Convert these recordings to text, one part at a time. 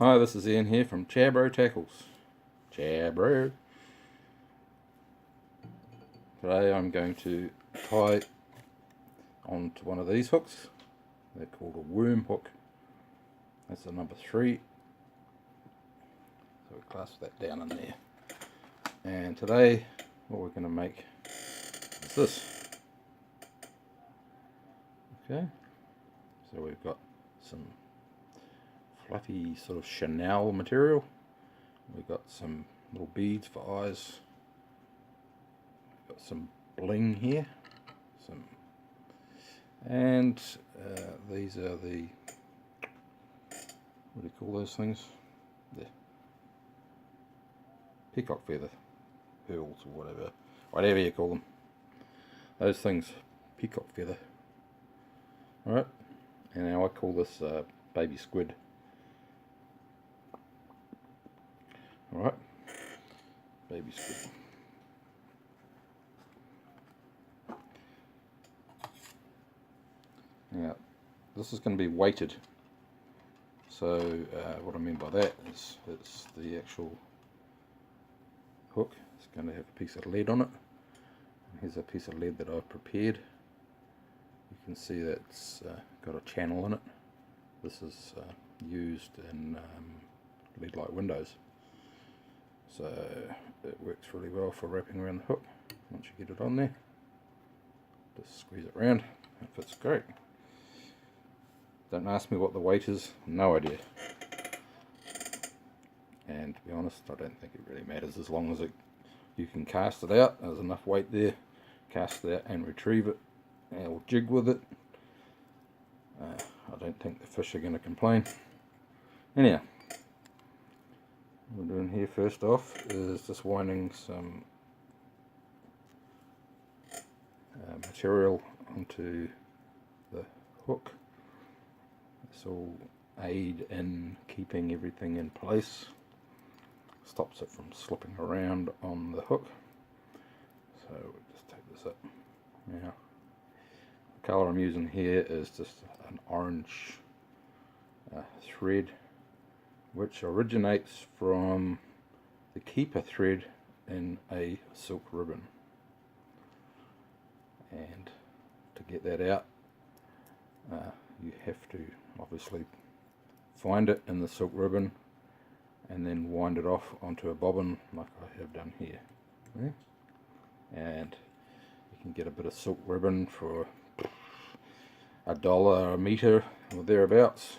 Hi, this is Ian here from ChaaBro Tackles. ChaaBro. Today I'm going to tie onto one of these hooks. They're called a worm hook. That's the number 3. So we clasp that down in there. And today what we're going to make is this. Okay, so we've got some fluffy sort of Chanel material. We've got some little beads for eyes. We've got some bling here. And these are the, what do you call those things? The peacock feather pearls or whatever you call them. Those things, peacock feather. Alright, and now I call this baby squid. Alright, baby squid. Now, this is going to be weighted. So, what I mean by that is it's the actual hook. It's going to have a piece of lead on it. And here's a piece of lead that I've prepared. You can see that's got a channel in it. This is used in lead light windows. So it works really well for wrapping around the hook. Once you get it on there, just squeeze it around. It fits great. Don't ask me what the weight is, no idea. And to be honest, I don't think it really matters as long as you can cast it out. There's enough weight there. Cast it out and retrieve it, or jig with it. I don't think the fish are going to complain. Anyhow, what we're doing here first off is just winding some material onto the hook. This will aid in keeping everything in place, stops it from slipping around on the hook. So we'll just take this up. Now, the colour I'm using here is just an orange thread, which originates from the keeper thread in a silk ribbon. And to get that out, you have to obviously find it in the silk ribbon and then wind it off onto a bobbin like I have done here. Okay? And you can get a bit of silk ribbon for $1 a metre or thereabouts.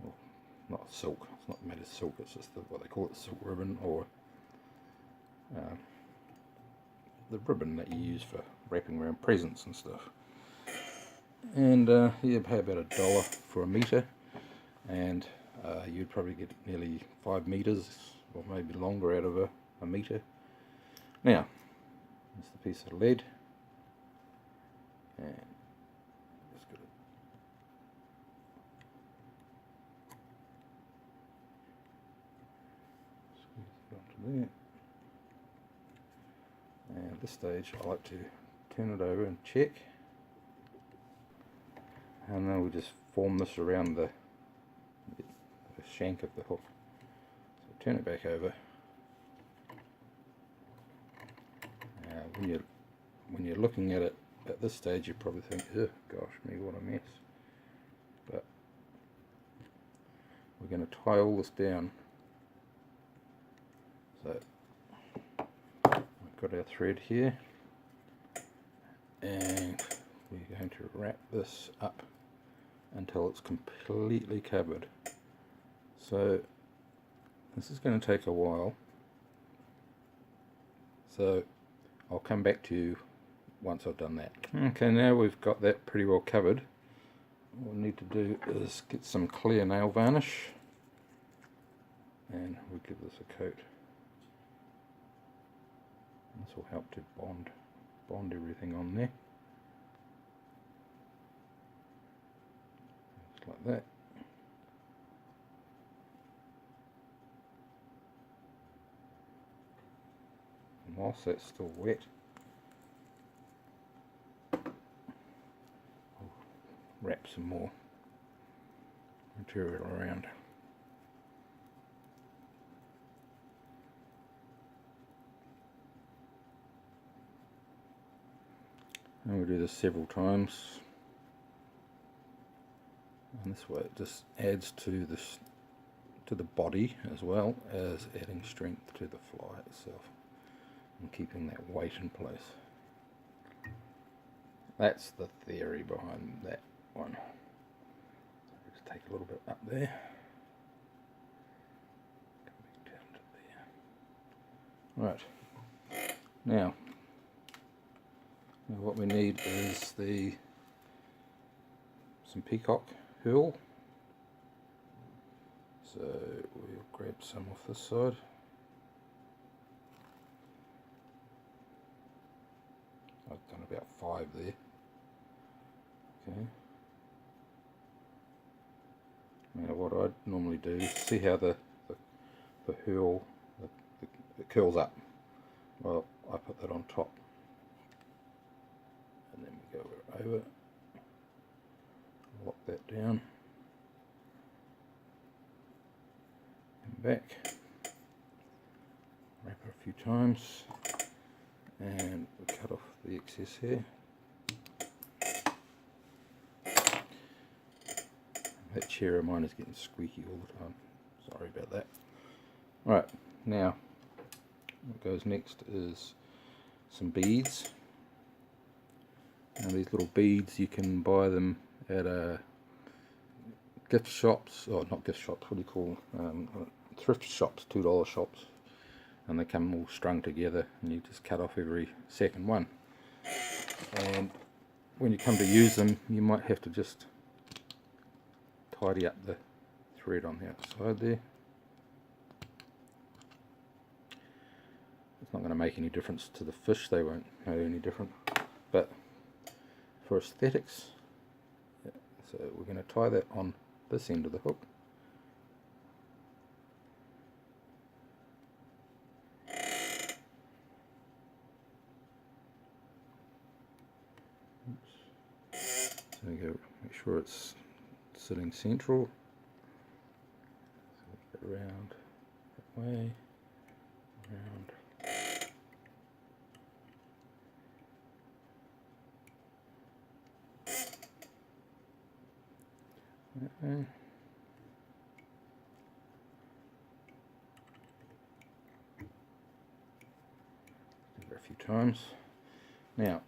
Well, not silk, it's not made of silk, it's just what they call it, silk ribbon, or the ribbon that you use for wrapping around presents and stuff. And you pay about $1 for a metre, and you'd probably get nearly 5 metres or maybe longer out of a metre. Now, there's the piece of lead, and just got it. Squeeze it onto there. And at this stage I like to turn it over and check, and then we'll just form this around the shank of the hook. So turn it back over. When you're looking at it at this stage, you probably think, oh gosh me, what a mess. But we're going to tie all this down. So we've got our thread here, and we're going to wrap this up until it's completely covered. So this is going to take a while, so I'll come back to you once I've done that. Okay, now we've got that pretty well covered. What we need to do is get some clear nail varnish, and we'll give this a coat. This will help to bond everything on there. Just like that. And whilst that's still wet, wrap some more material around. And we'll do this several times. And this way it just adds to this, to the body, as well as adding strength to the fly itself and keeping that weight in place. That's the theory behind that one. So just take a little bit up there. Come back down to there. Right. Now what we need is some Peacock herl. So we'll grab some off this side. I've done about 5 there. Okay. Now what I'd normally do, see how the herl, it curls up. Well, I put that on top. And then we go over, lock that down, and back, wrap it a few times, and we cut off the excess hair. That chair of mine is getting squeaky all the time, sorry about that. Right, now what goes next is some beads. Now these little beads, you can buy them at gift shops, or not gift shops, what do you call them? Thrift shops, $2 shops, and they come all strung together, and you just cut off every second one. And when you come to use them, you might have to just tidy up the thread on the outside there. It's not going to make any difference to the fish, they won't know any different, but for aesthetics, so we're going to tie that on this end of the hook. Oops. So we go, make sure it's sitting central. So we go around that way, around. Okay. Do that a few times. Now,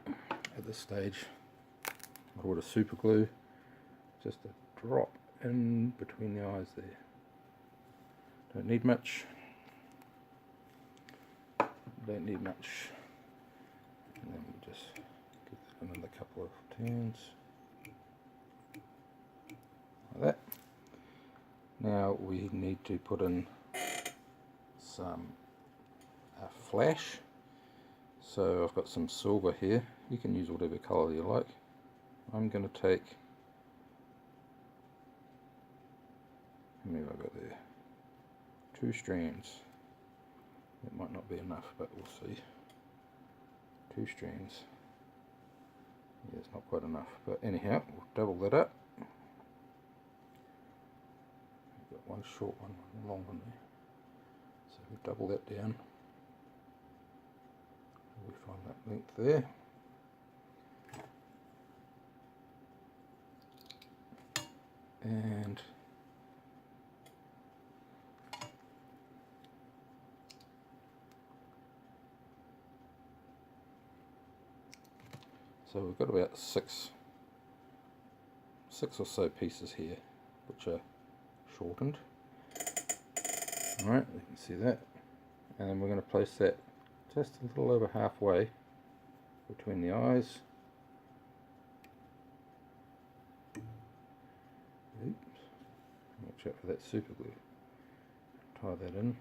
at this stage, I order super glue, just a drop in between the eyes there. Don't need much. Don't need much. And then we just give it another couple of turns. Like that. Now we need to put in some flash. So I've got some silver here. You can use whatever colour you like. I'm going to take, how many have I got there? 2 strands. It might not be enough, but we'll see. 2 strands. Yeah, it's not quite enough, but anyhow, we'll double that up. We've got one short one, one long one there. So we double that down. We find that length there. And so we've got about six or so pieces here, which are shortened. Alright, you can see that. And then we're going to place that just a little over halfway between the eyes. Oops. Watch out for that super glue. Tie that in.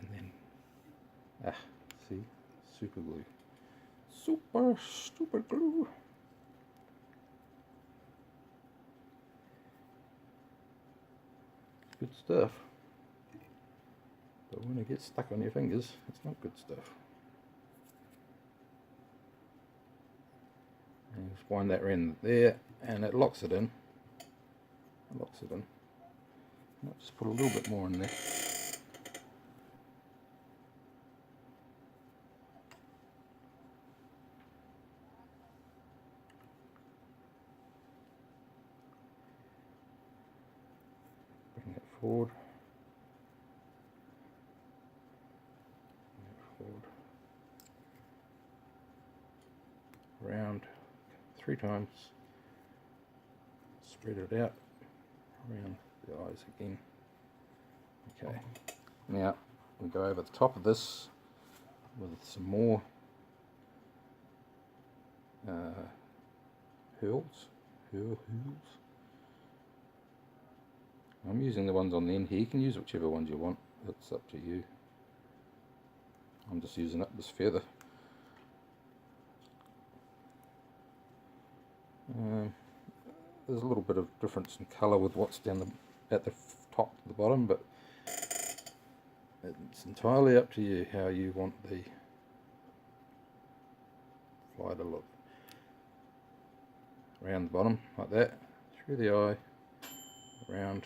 And then, see, super glue. Super glue. Good stuff. But when it gets stuck on your fingers, it's not good stuff. And you just wind that around there, and it locks it in. It locks it in. I'll just put a little bit more in there. forward, forward, round 3 times, spread it out, around the eyes again. Okay, now we go over the top of this with some more hurls. I'm using the ones on the end here. You can use whichever ones you want, it's up to you. I'm just using up this feather. There's a little bit of difference in colour with what's down at the top to the bottom, but it's entirely up to you how you want the fly to look. Around the bottom like that, through the eye, around,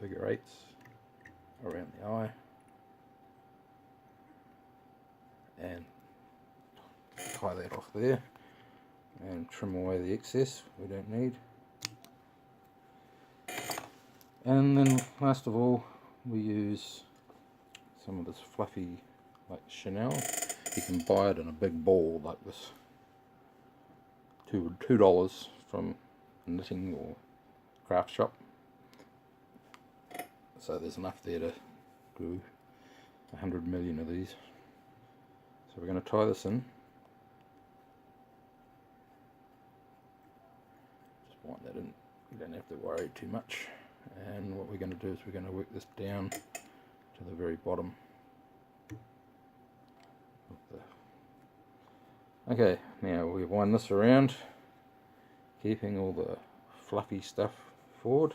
figure 8s around the eye, and tie that off there and trim away the excess we don't need. And then last of all, we use some of this fluffy, like Chanel. You can buy it in a big ball like this. $2 from a knitting or craft shop. So there's enough there to glue 100 million of these. So we're going to tie this in. Just wind that in. You don't have to worry too much. And what we're going to do is we're going to work this down to the very bottom. Okay, now we wind this around, keeping all the fluffy stuff forward.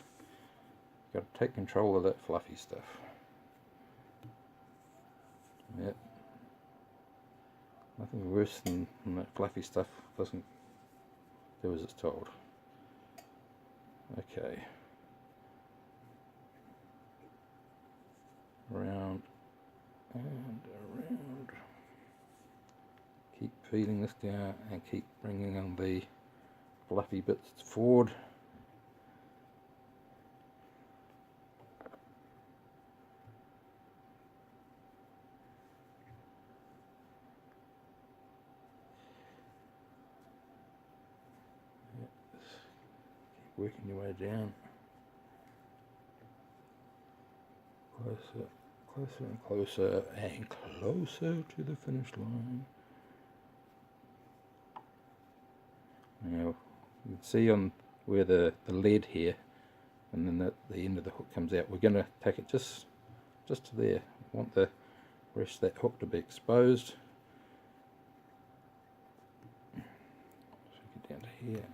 You've got to take control of that fluffy stuff. Yep. Nothing worse than when that fluffy stuff doesn't do as it's told. Okay. Around and around. Keep feeding this down and keep bringing on the fluffy bits forward. Keep working your way down. Closer, closer and closer and closer to the finish line. Now you can see on where the lead here, and then the end of the hook comes out. We're going to take it just to there. We want the rest of that hook to be exposed. So get down to here.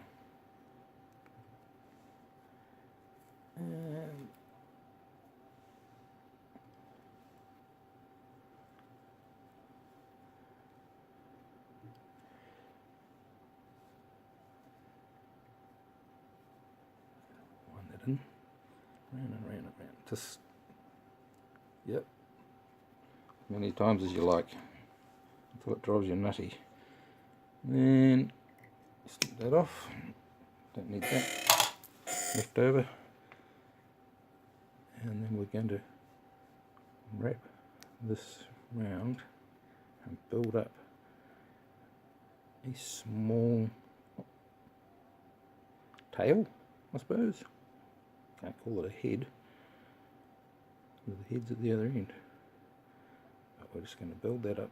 And in, round and round and round, just, yep, many times as you like, until it drives you nutty. Then snip that off, don't need that, left over, and then we're going to wrap this round and build up a small tail, I suppose. Can't call it a head, because the head's at the other end. But we're just going to build that up.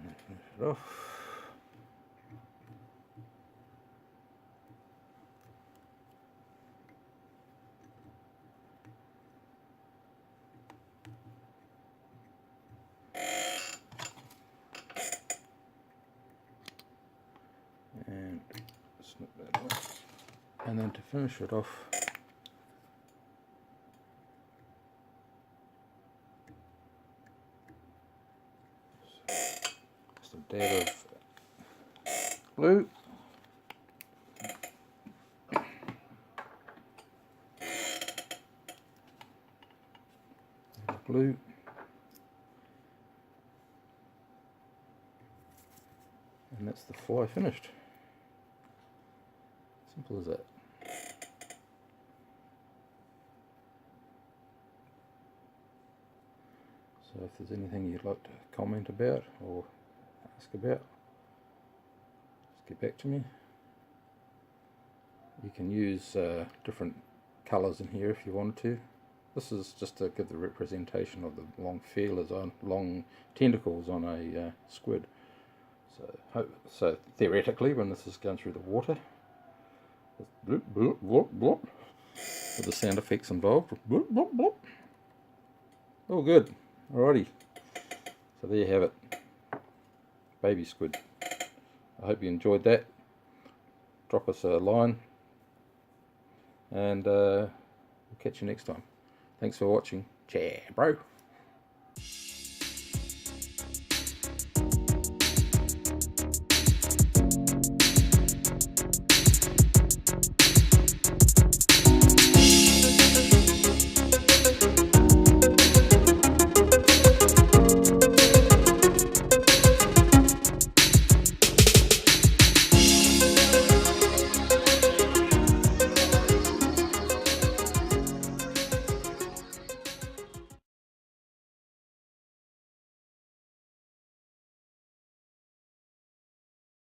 And finish it off. And snip that off. And then to finish it off, just a dab of glue. Glue. And that's the fly finished. Simple as that. So if there's anything you'd like to comment about or ask about, just get back to me. You can use different colours in here if you want to. This is just to give the representation of the long feelers on long tentacles on a squid. So theoretically, when this is going through the water, bloop, bloop, bloop, bloop, with the sound effects involved, bloop, bloop, bloop. All good. Alrighty. So there you have it. Baby squid. I hope you enjoyed that. Drop us a line, and we'll catch you next time. Thanks for watching. ChaaBro.